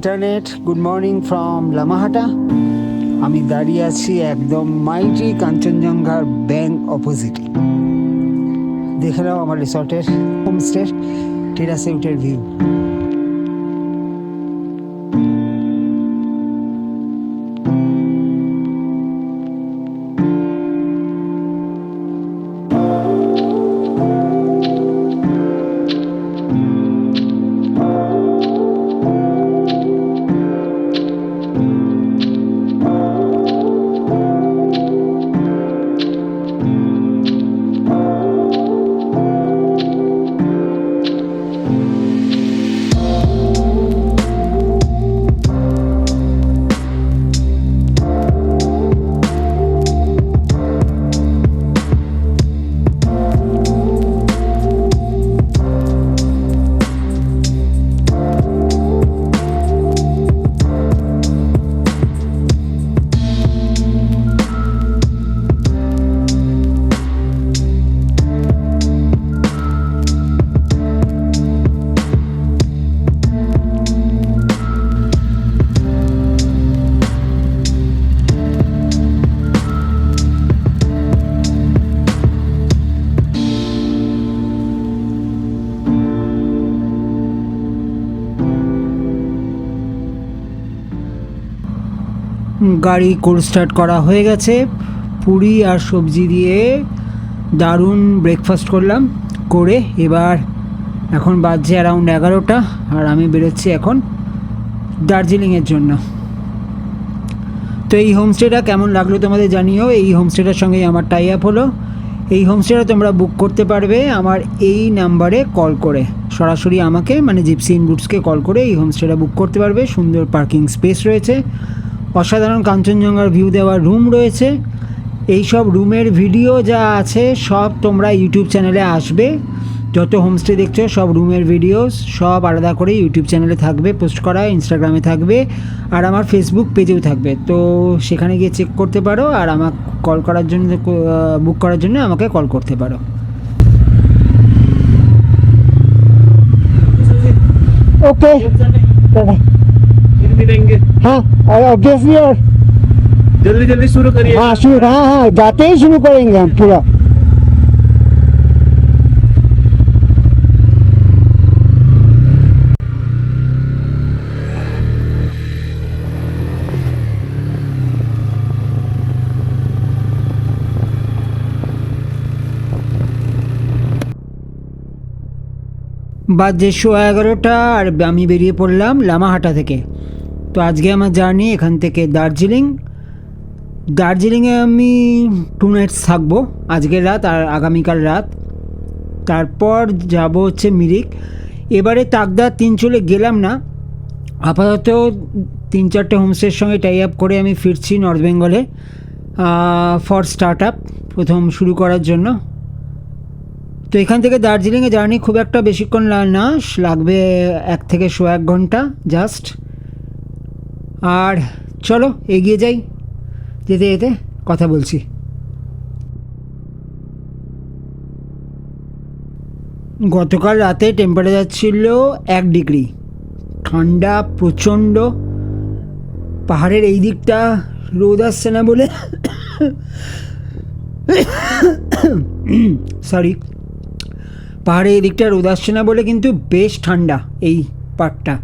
Internet, good morning from Lamahatta. আমি দাঁড়িয়ে আছি একদম মাইটি কাঞ্চনজঙ্ঘার ব্যাংক অপোজিটে। দেখে নাও আমার রিসর্টের হোমস্টের টেরাসে উঠের ভিউ। গাড়ি কোল্ড স্টার্ট করা হয়ে গেছে। পুরি আর সবজি দিয়ে দারুণ ব্রেকফাস্ট করলাম। করে এবার এখন বাজছে অ্যারাউন্ড 11টা, আর আমি বেরোচ্ছি এখন দার্জিলিংয়ের জন্য। তো এই হোমস্টেটা কেমন লাগলো তোমাদের জানিও। এই হোমস্টেটার সঙ্গেই আমার টাই আপ হলো। এই হোমস্টেটা তোমরা বুক করতে পারবে আমার এই নাম্বারে কল করে, সরাসরি আমাকে মানে জিপসি ইন বুটসকে কল করে এই হোমস্টেটা বুক করতে পারবে। সুন্দর পার্কিং স্পেস রয়েছে, অসাধারণ কাঞ্চনজঙ্ঘার ভিউ দেওয়া রুম রয়েছে। এই সব রুমের ভিডিও যা আছে সব তোমরা ইউটিউব চ্যানেলে আসবে। যত হোমস্টে দেখছো সব রুমের ভিডিওস সব আলাদা করে ইউটিউব চ্যানেলে থাকবে পোস্ট করা, ইনস্টাগ্রামে থাকবে, আর আমার ফেসবুক পেজেও থাকবে। তো সেখানে গিয়ে চেক করতে পারো, আর আমাকে কল করার জন্য বুক করার জন্য আমাকে কল করতে পারো। ओके हाँ, और ऑब्वियसली और जल्दी जल्दी शुरू करिए। हाँ शुरू, हाँ हाँ जाते ही शुरू करेंगे हम पूरा। বাজে 11:15 আর আমি বেরিয়ে পড়লাম লামাহাটা থেকে। তো আজকে আমার জার্নি এখান থেকে দার্জিলিংয়ে আমি 2 নাইটস থাকবো, আজকের রাত আর আগামীকাল রাত। তারপর যাব হচ্ছে মিরিক। এবারে তাকদা তিনচুলে গেলাম না, আপাতত 3-4টে হোমস্টের সঙ্গে টাই আপ করে আমি ফিরছি নর্থ বেঙ্গলে ফর স্টার্ট আপ, প্রথম শুরু করার জন্য। তো এখান থেকে দার্জিলিংয়ে জার্নি খুব একটা বেশিক্ষণ না, লাগবে 1 থেকে 1.5 ঘন্টা জাস্ট। আর চলো এগিয়ে যাই, যেতে যেতে কথা বলছি। গতকাল রাতে টেম্পারেচার ছিল 1 ডিগ্রি, ঠান্ডা প্রচণ্ড। পাহাড়ের এই দিকটা রোদ আসছে না বলে সরি, পাহাড়ে এই দিকটা রোদ আসছে না বলে কিন্তু বেশ ঠান্ডা এই পার্টটা।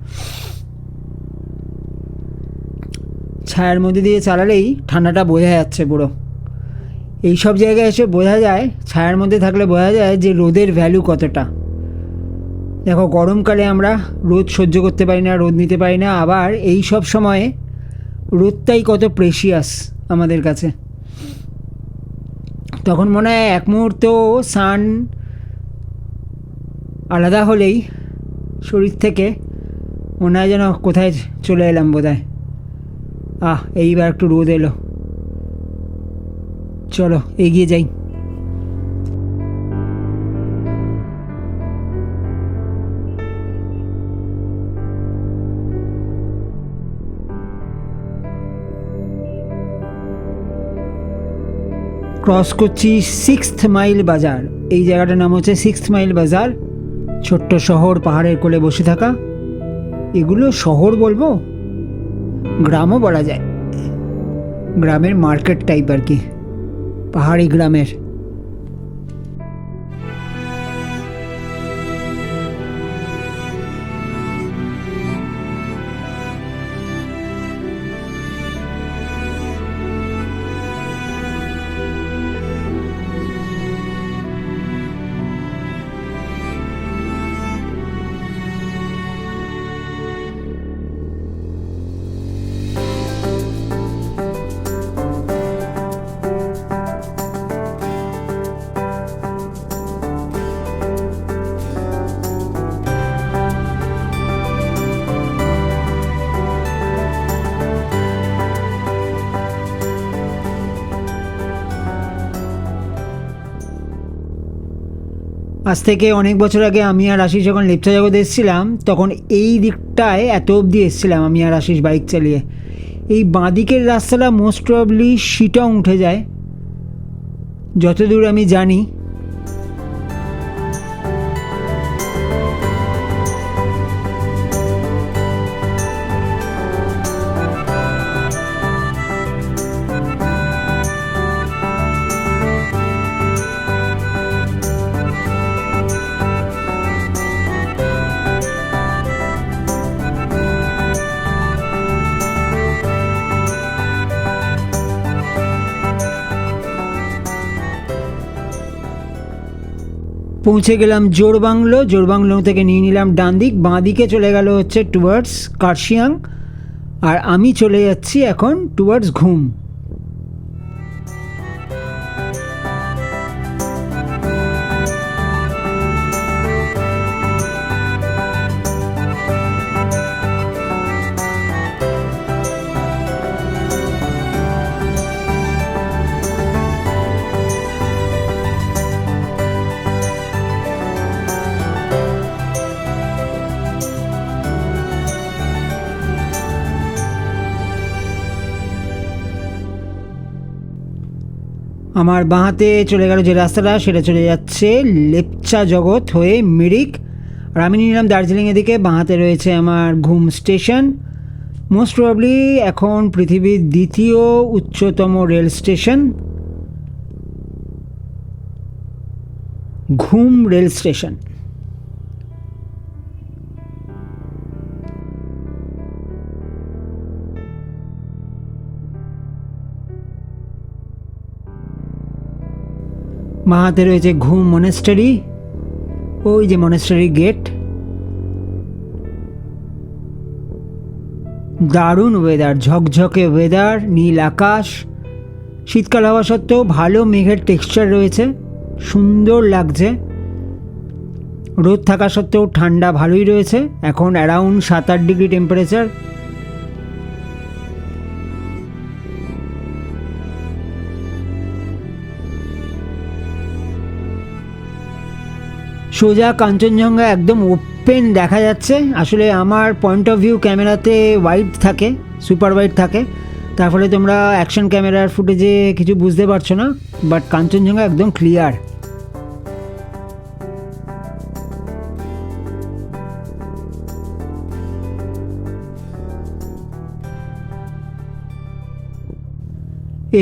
ছায়ার মধ্যে দিয়ে চালালেই ঠান্ডাটা বোঝা যাচ্ছে পুরো। এই সব জায়গায় এসে বোঝা যায়, ছায়ার মধ্যে থাকলে বোঝা যায় যে রোদের ভ্যালু কতটা। দেখো গরমকালে আমরা রোদ সহ্য করতে পারি না, রোদ নিতে পারি না, আবার এই সব সময়ে রোদটাই কত প্রেশিয়াস আমাদের কাছে। তখন মনে হয় এক মুহূর্ত সান আলাদা হলেই শরীর থেকে মনে হয় যেন কোথায় চলে এলাম বোধহয়। এইবার একটু রোদ এলো, চলো এগিয়ে যাই। ক্রস করছি 6th মাইল বাজার। এই জায়গাটার নাম হচ্ছে 6th মাইল বাজার। ছোট্ট শহর, পাহাড়ের কোলে বসে থাকা। এগুলো শহর বলবো গ্রামও বলা যায়, গ্রামের মার্কেট টাইপ আর কি, পাহাড়ি গ্রামের। আজ থেকে অনেক বছর আগে আমি আর আশিস যখন লেপচা জগৎ এসেছিলাম, তখন এই দিকটায় এত অবধি এসেছিলাম আমি আর আশিস বাইক চালিয়ে। এই বাঁদিকের রাস্তাটা মোস্ট প্রবলি শিটং উঠে যায় যতদূর আমি জানি। পৌঁছে গেলাম জোরবাংলো। জোরবাংলো থেকে নিয়ে নিলাম ডান দিক, বাঁ দিকে চলে গেল হচ্ছে টুয়ার্ডস কার্শিয়াং, আর আমি চলে যাচ্ছি এখন টুয়ার্ডস ঘুম। আমার বাঁহাতে চলে গেল যে রাস্তাটা, সেটা চলে যাচ্ছে লেপচা জগৎ হয়ে মিরিক, আর আমি নিলাম দার্জিলিংয়ের দিকে। বাঁহাতে রয়েছে আমার ঘুম স্টেশন, মোস্ট প্রবলি এখন পৃথিবীর দ্বিতীয় উচ্চতম রেল স্টেশন, ঘুম রেল স্টেশন। মাহাতে রয়েছে ঘুম মনেস্টারি, ওই যে মনেস্টারি গেট। দারুণ ওয়েদার, ঝকঝকে ওয়েদার, নীল আকাশ, শীতকাল হওয়া সত্ত্বেও ভালো মেঘের টেক্সচার রয়েছে, সুন্দর লাগছে। রোদ থাকা সত্ত্বেও ঠান্ডা ভালোই রয়েছে, এখন অ্যারাউন্ড 7-8 ডিগ্রি টেম্পারেচার। সোজা কাঞ্চনজঙ্ঘা একদম ওপেন দেখা যাচ্ছে। আসলে আমার পয়েন্ট অফ ভিউ ক্যামেরাতে ওয়াইড থাকে, সুপার ওয়াইড থাকে, তার ফলে তোমরা অ্যাকশন ক্যামেরার ফুটেজে কিছু বুঝতে পারছো না, বাট কাঞ্চনজঙ্ঘা একদম ক্লিয়ার।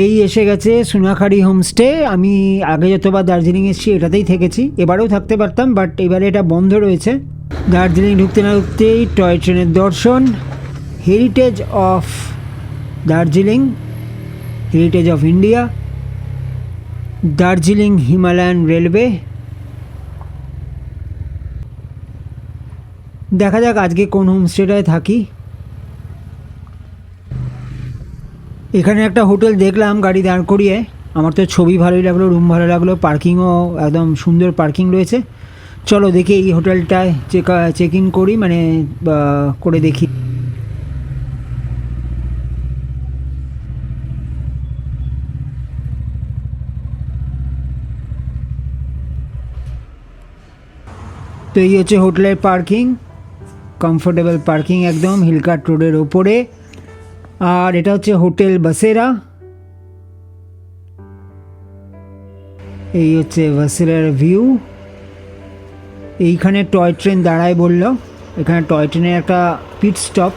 এই এসে গেছে সোনাখাড়ি হোমস্টে। আমি আগে যতবার দার্জিলিং এসেছি এটাতেই থেকেছি, এবারেও থাকতে পারতাম, বাট এবারে এটা বন্ধ রয়েছে। দার্জিলিং ঢুকতে না ঢুকতেই টয় ট্রেনের দর্শন, heritage of Darjeeling, heritage of India, Darjeeling Himalayan railway. দেখা যাক আজকে কোন হোমস্টেটায় থাকি। এখানে একটা হোটেল দেখলাম গাড়ি দাঁড় করিয়ে, আমার তো ছবি ভালোই লাগলো, রুম ভালো লাগলো, পার্কিংও একদম সুন্দর পার্কিং রয়েছে। চলো দেখি এই হোটেলটায় চেক ইন করি, মানে করে দেখি। তো এই হচ্ছে হোটেলের পার্কিং, কমফোর্টেবল পার্কিং একদম হিলকাট রোডের ওপরে। আর এটা হচ্ছে হোটেল বাসেরা, এই হচ্ছে বাসেরার ভিউ। এইখানে টয় ট্রেন দাঁড়ায় বললো, এখানে টয় ট্রেনের একটা পিট স্টপ,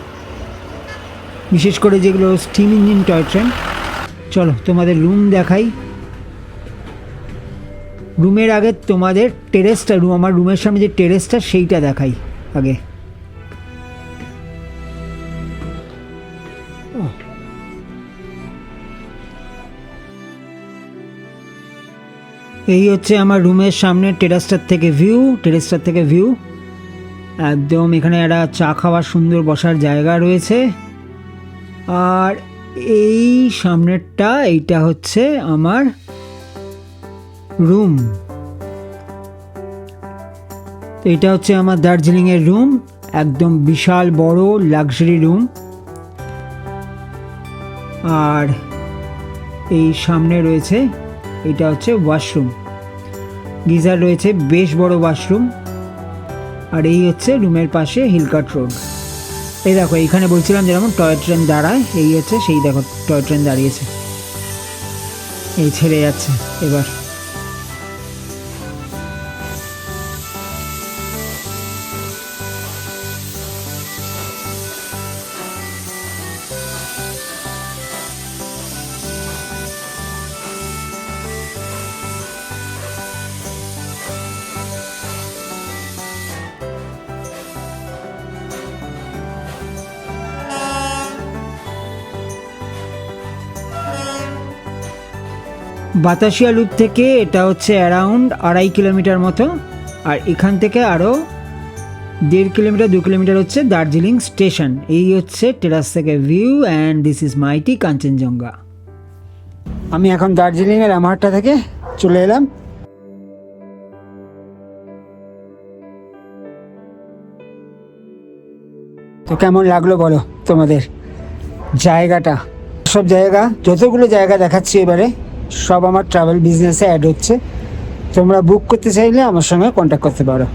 বিশেষ করে যেগুলো স্টিম ইঞ্জিন টয় ট্রেন। চলো তোমাদের রুম দেখাই। রুমের আগে তোমাদের টেরেসটা, আমার রুমের সামনে যে টেরেসটা সেইটা দেখাই আগে। এই হচ্ছে আমার রুমের সামনে টেরেসটার থেকে ভিউ একদম। এখানে একটা চা খাওয়ার সুন্দর বসার জায়গা রয়েছে। আর এই সামনেরটা, এইটা হচ্ছে আমার রুম। এটা হচ্ছে আমার দার্জিলিংয়ের রুম, একদম বিশাল বড় লাক্সারি রুম। আর এই সামনে রয়েছে, এটা হচ্ছে ওয়াশরুম, গিজার রয়েছে, বেশ বড় ওয়াশরুম। আর এই হচ্ছে রুমের পাশে হিলকাট রোড। এই দেখো, এইখানে বলছিলাম যেরকম টয় ট্রেন দাঁড়ায়, এই হচ্ছে সেই, দেখো টয় ট্রেন দাঁড়িয়েছে, এই ছেড়ে যাচ্ছে এবার। বাতাসিয়া লুপ থেকে এটা হচ্ছে অ্যারাউন্ড 2.5 কিলোমিটার মতো। আর এখান থেকে আরও 1.5 কিলোমিটার 2 কিলোমিটার হচ্ছে দার্জিলিং স্টেশন। এই হচ্ছে টেরাস থেকে view, and this is mighty Kanchenjunga. আমি এখন দার্জিলিংয়ের আমারটা থেকে চলে এলাম। তো কেমন লাগলো বলো তোমাদের জায়গাটা? সব জায়গা, যতগুলো জায়গা দেখাচ্ছি এবারে, সব আমার ট্রাভেল বিজনেসে অ্যাড হচ্ছে। তোমরা বুক করতে চাইলে আমার সঙ্গে কন্ট্যাক্ট করতে পারো।